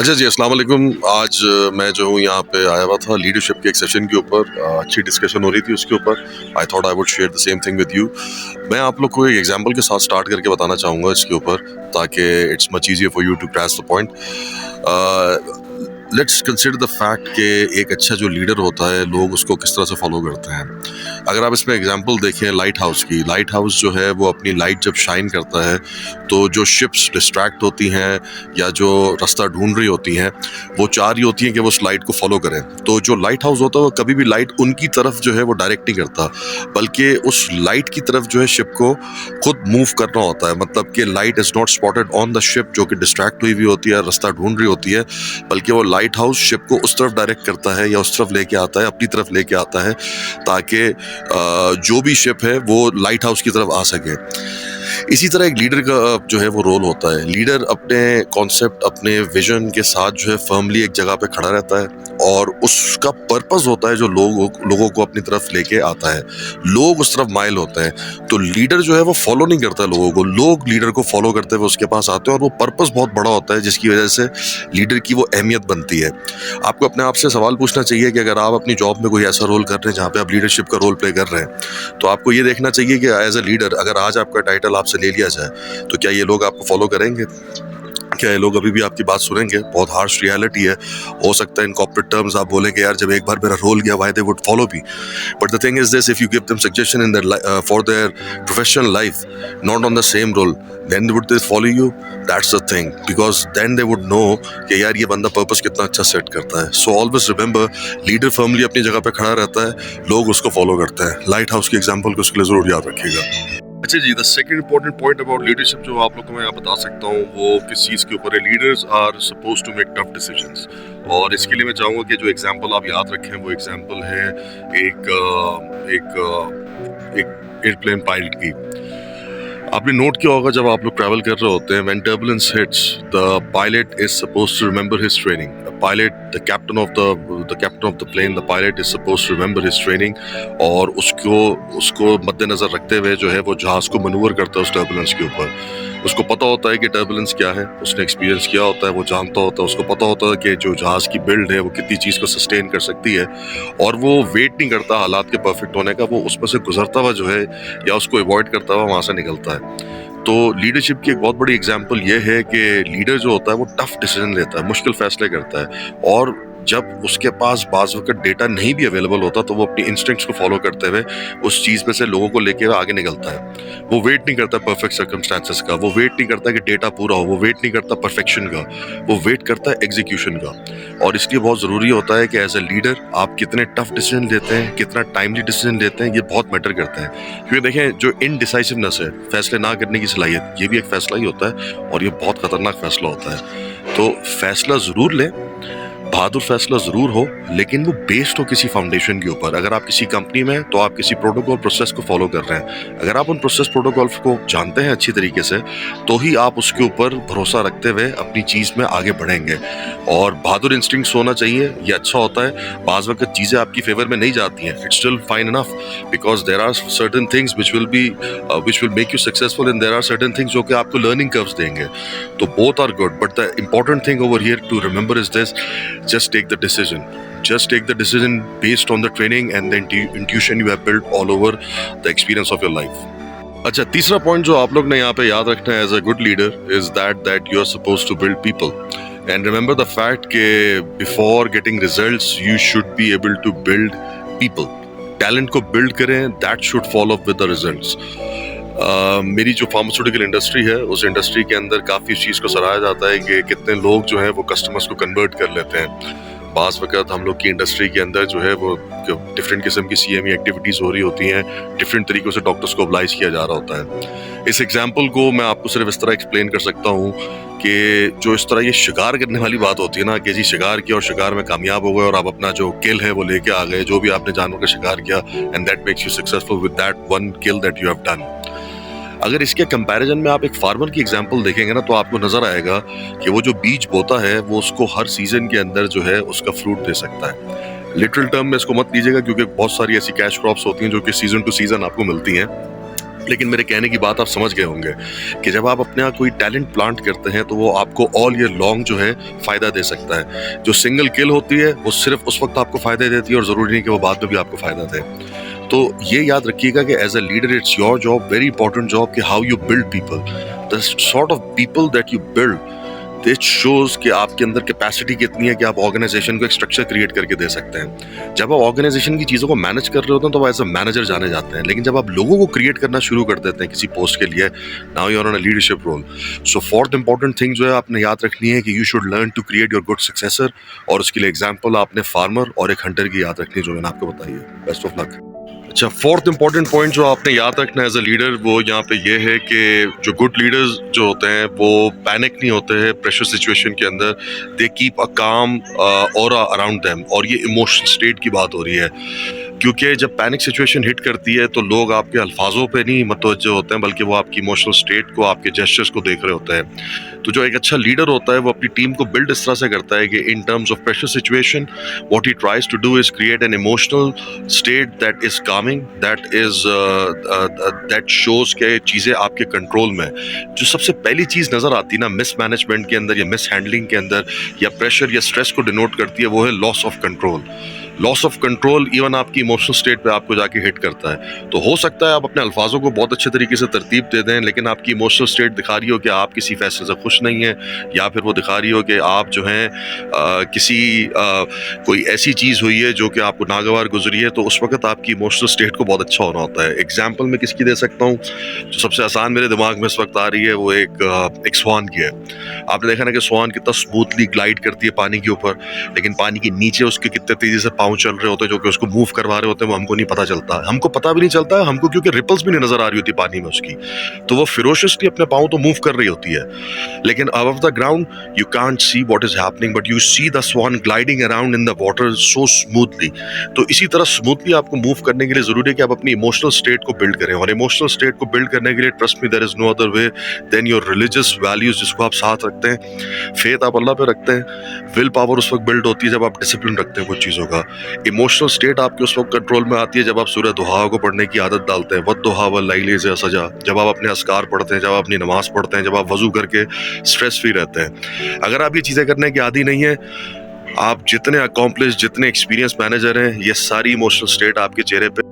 अच्छा जी, अस्सलाम वालेकुम। आज मैं जो हूँ यहाँ पे आया हुआ था लीडरशिप के एक सेशन के ऊपर। अच्छी डिस्कशन हो रही थी उसके ऊपर। I thought I would share the same thing with you. मैं आप लोग को एक एग्जांपल के साथ स्टार्ट करके बताना चाहूँगा इसके ऊपर, ताकि it's much easier for you to grasp the point. Let's consider the fact कि एक अच्छा जो लीडर होता है, लोग उसको किस तरह से फॉलो करते हैं। अगर आप इसमें एग्जांपल देखें लाइट हाउस की, लाइट हाउस जो है वो अपनी लाइट जब शाइन करता है तो जो शिप्स डिस्ट्रैक्ट होती हैं या जो रास्ता ढूंढ रही होती हैं, वो चाह रही होती हैं कि वो उस लाइट को फॉलो करें। तो जो लाइट हाउस होता है वो कभी भी लाइट उनकी तरफ जो है वो डायरेक्ट नहीं करता, बल्कि उस लाइट की तरफ जो है शिप को खुद मूव करना होता है। मतलब कि light is not spotted on the ship जो कि डिस्ट्रैक्ट हुई होती है, रास्ता ढूंढ रही होती है, बल्कि वो लाइट हाउस शिप को उस तरफ डायरेक्ट करता है या उस तरफ लेके आता है, अपनी तरफ लेके आता है, ताकि जो भी शिप है वो लाइट हाउस की तरफ आ सके। इसी तरह एक लीडर का जो है वो रोल होता है। लीडर अपने कॉन्सेप्ट, अपने विजन के साथ जो है फर्मली एक जगह पे खड़ा रहता है और उसका पर्पस होता है जो लोगों को अपनी तरफ लेके आता है। लोग उस तरफ माइल होते हैं, तो लीडर जो है वो फॉलो नहीं करता है लोगों को, लोग लीडर को फॉलो करते हुए उसके पास आते हैं और वो पर्पस बहुत बड़ा होता है, जिसकी वजह से लीडर की वो अहमियत बनती है। आपको अपने आप से सवाल पूछना चाहिए कि अगर आप अपनी जॉब में कोई ऐसा रोल कर रहे हैं जहाँ पे आप लीडरशिप का रोल प्ले कर रहे हैं, तो आपको ये देखना चाहिए कि एज अ लीडर अगर आज आपका टाइटल आपसे ले लिया जाए तो क्या ये लोग आपको फॉलो करेंगे? क्या ये लोग अभी भी आपकी बात सुनेंगे? बहुत हार्श रियलिटी है। हो सकता है इन कॉर्पोरेट टर्म्स आप बोलेंगे यार जब एक बार मेरा रोल गया why they would follow me, but the thing is this, if you give them suggestion in their for their professional life, not on the same role, then would they follow you? That's the thing, because then they would know कि यार ये बंदा purpose कितना अच्छा set करता है। So always remember, leader firmly अपनी जगह पे खड़ा रहता है, लोग उसको फॉलो करते हैं। लाइट हाउस के एग्जाम्पल को उसके लिए जरूर याद रखिएगा। अच्छा जी, the second important point about leadership जो आप लोग को मैं यहाँ बता सकता हूँ वो किस चीज़ के ऊपर है। Leaders are suppose to make tough decisions, और इसके लिए मैं चाहूँगा कि जो एग्जांपल आप याद रखें वो एग्जांपल है एक एयरप्लेन पायलट की। आपने नोट किया होगा जब आप लोग ट्रैवल कर रहे होते हैं, when turbulence hits the pilot is supposed to remember his training. The captain of the plane, the pilot is supposed to remember his training, और उसको मद्देनजर रखते हुए जो है वो जहाज को मनूवर करता है उस टर्बुलेंस के ऊपर। उसको पता होता है कि टर्बुलेंस क्या है, उसने एक्सपीरियंस किया होता है, वो जानता होता है, उसको पता होता है कि जो जहाज की बिल्ड है वो कितनी चीज़ को सस्टेन कर सकती है, और वो वेट नहीं करता हालात के परफेक्ट होने का, वो उसमें से गुजरता हुआ जो है या उसको अवॉइड करता हुआ वहाँ से निकलता है। तो लीडरशिप की एक बहुत बड़ी एग्जांपल ये है कि लीडर जो होता है वो टफ डिसीजन लेता है, मुश्किल फैसले करता है, और जब उसके पास बाज़ वक़्त डेटा नहीं भी अवेलेबल होता तो वो अपनी इंस्टिंक्ट्स को फॉलो करते हुए उस चीज़ में से लोगों को लेके आगे निकलता है। वो वेट नहीं करता परफेक्ट सर्कमस्टेंसेस का, वो वेट नहीं करता कि डेटा पूरा हो, वो वेट नहीं करता परफेक्शन का, वो वेट करता है एग्जीक्यूशन का। और इसलिए बहुत ज़रूरी होता है कि एज अ लीडर आप कितने टफ डिसीजन लेते हैं, कितना टाइमली डिसीजन लेते हैं, ये बहुत मैटर करता है। क्योंकि देखें, जो इनडिसाइसिवनेस है, फैसले ना करने की सलाहियत, ये भी एक फैसला ही होता है, और ये बहुत खतरनाक फैसला होता है। तो फैसला ज़रूर लें, बहादुर फैसला जरूर हो, लेकिन वो बेस्ड हो किसी फाउंडेशन के ऊपर। अगर आप किसी कंपनी में, तो आप किसी प्रोटोकॉल प्रोसेस को फॉलो कर रहे हैं। अगर आप उन प्रोसेस प्रोटोकॉल को जानते हैं अच्छी तरीके से, तो ही आप उसके ऊपर भरोसा रखते हुए अपनी चीज़ में आगे बढ़ेंगे। और बहादुर इंस्टिंक्ट्स होना चाहिए, ये अच्छा होता है। बाज़ वक्त चीज़ें आपकी फेवर में नहीं जाती हैं, it's still fine enough, because there are certain things which will make you successful, and there are certain things जो कि आपको लर्निंग कर्व्स देंगे। तो both are good, but the important thing over here to remember is this: just take the decision. Just take the decision based on the training and the intuition you have built all over the experience of your life. अच्छा, तीसरा point जो आप लोग ने यहाँ पे याद रखना है as a good leader is that you are supposed to build people, and remember the fact के before getting results you should be able to build people. Talent को बिल्ड करें, that should follow up with the results. मेरी जो pharmaceutical industry है, उस industry के अंदर काफ़ी इस चीज़ को सराहा जाता है कि कितने लोग जो हैं वो कस्टमर्स को कन्वर्ट कर लेते हैं। बाज़ वक़्त हम लोग की इंडस्ट्री के अंदर जो है वो डिफरेंट किस्म की CME एक्टिविटीज़ हो रही होती हैं, डिफरेंट तरीक़ों से डॉक्टर्स को ऑब्लाइज किया जा रहा होता है। इस एग्जांपल को मैं आपको सिर्फ इस तरह एक्सप्लेन कर सकता हूँ कि जो इस तरह ये शिकार करने वाली बात होती है ना, कि जी शिकार किया और शिकार में कामयाब हो गए और आप अपना जो किल है वो लेके आ गए, जो भी आपने जानवर का शिकार किया, and that makes you successful with that one kill that you have done. अगर इसके कंपैरिजन में आप एक फार्मर की एग्जांपल देखेंगे ना, तो आपको नजर आएगा कि वो जो बीज बोता है वो उसको हर सीजन के अंदर जो है उसका फ्रूट दे सकता है। लिटरल टर्म में इसको मत लीजिएगा, क्योंकि बहुत सारी ऐसी कैश क्रॉप्स होती हैं जो कि सीजन टू सीजन आपको मिलती हैं। लेकिन मेरे कहने की बात आप समझ गए होंगे कि जब आप अपने यहाँ कोई टैलेंट प्लांट करते हैं तो वो आपको ऑल ईयर लॉन्ग जो है फ़ायदा दे सकता है। जो सिंगल किल होती है वो सिर्फ उस वक्त आपको फ़ायदे देती है और ज़रूरी नहीं कि वो बाद में भी आपको फ़ायदा दे। तो ये याद रखिएगा कि as a leader it's your job, very important job, कि how you build people, the sort of people that you build, this shows कि आपके अंदर कैपेसिटी कितनी है कि आप ऑर्गेनाइजेशन को एक स्ट्रक्चर क्रिएट करके दे सकते हैं। जब आप ऑर्गेनाइजेशन की चीज़ों को मैनेज कर रहे होते हैं तो एज अ मैनेजर जाने जाते हैं, लेकिन जब आप लोगों को क्रिएट करना शुरू कर देते हैं किसी पोस्ट के लिए, now you are on a leadership role. So fourth important thing जो है आपने याद रखनी है कि you should learn to create your good successor, और उसके लिए एग्जाम्पल आपने फार्मर और एक हंटर की याद रखनी है जो मैंने आपको बताई है। Best of luck. अच्छा, फोर्थ इंपॉर्टेंट पॉइंट जो आपने याद रखना है एज अ लीडर, वो यहाँ पे ये है कि जो गुड लीडर्स जो होते हैं वो पैनिक नहीं होते हैं प्रेशर सिचुएशन के अंदर। दे कीप अ काम ऑरा अराउंड देम, और ये इमोशनल स्टेट की बात हो रही है, क्योंकि जब पैनिक सिचुएशन हिट करती है तो लोग आपके अल्फाजों पे नहीं मुतवज्जो होते हैं, बल्कि वो आपकी इमोशनल स्टेट को, आपके जेस्चर्स को देख रहे होते हैं। तो जो एक अच्छा लीडर होता है वो अपनी टीम को बिल्ड इस तरह से करता है कि in terms of pressure situation what he tries to do is create an emotional state that is coming, that shows के चीज़ें आपके कंट्रोल में। जो सबसे पहली चीज़ नज़र आती है ना मिसमैनेजमेंट के अंदर या मिस हैंडलिंग के अंदर या प्रेशर या स्ट्रेस को डिनोट करती है, वो है loss of control. Loss of control even आपकी इमोशनल स्टेट पे आपको जाके हिट करता है। तो हो सकता है आप अपने अल्फाजों को बहुत अच्छे तरीके से तरतीब दे दें, लेकिन आपकी इमोशनल स्टेट दिखा रही हो कि आप किसी फैसले से खुश नहीं है, या फिर वो दिखा रही हो कि आप जो हैं किसी कोई ऐसी चीज़ हुई है जो कि आपको नागवार गुजरी है, तो उस वक्त आपकी इमोशनल स्टेट को बहुत अच्छा होना होता है। एग्जाम्पल मैं किसकी दे सकता हूँ, जो सबसे आसान मेरे दिमाग में इस वक्त आ रही है वो एक स्वान की है। आपने देखा ना कि स्वान कितना स्मूथली ग्लाइड करती है पानी के ऊपर, लेकिन पानी के नीचे उसके कितने तेजी से पाँव चल रहे होते हैं जो कि उसको मूव करवा रहे होते हैं, वो हमको नहीं पता चलता। हमको पता भी नहीं चलता हमको, क्योंकि रिपल्स भी नहीं नजर आ रही होती पानी में उसकी, तो वो फिरोशियसली अपने पाँव तो मूव कर रही होती है, लेकिन above the ground you can't see what is happening, but you see the swan gliding around in the water so smoothly. तो इसी तरह स्मूथली आपको मूव करने के लिए जरूरी है कि आप अपनी इमोशनल स्टेट को बिल्ड करें, और इमोशनल स्टेट को बिल्ड करने के लिए trust me there is no other way than your religious values, जिसको आप साथ रखते हैं, फेथ आप अल्लाह पे रखते हैं। विल पावर उस वक्त बिल्ड होती है जब आप डिसिप्लिन रखते हैं कुछ चीज़ों का। इमोशनल स्टेट आपके उस वक्त कंट्रोल में आती है जब आप सूरह दुहा को पढ़ने की आदत डालते हैं, वद्दुहा वल्लैलि इज़ा सजा, जब आप अपने अस्कार पढ़ते हैं, जब आप अपनी नमाज पढ़ते हैं, जब आप वजू करके स्ट्रेस फ्री रहते हैं। अगर आप ये चीज़ें करने की आदी नहीं है, आप जितने अकॉम्प्लिश, जितने एक्सपीरियंस मैनेजर हैं, ये सारी इमोशनल स्टेट आपके चेहरे पे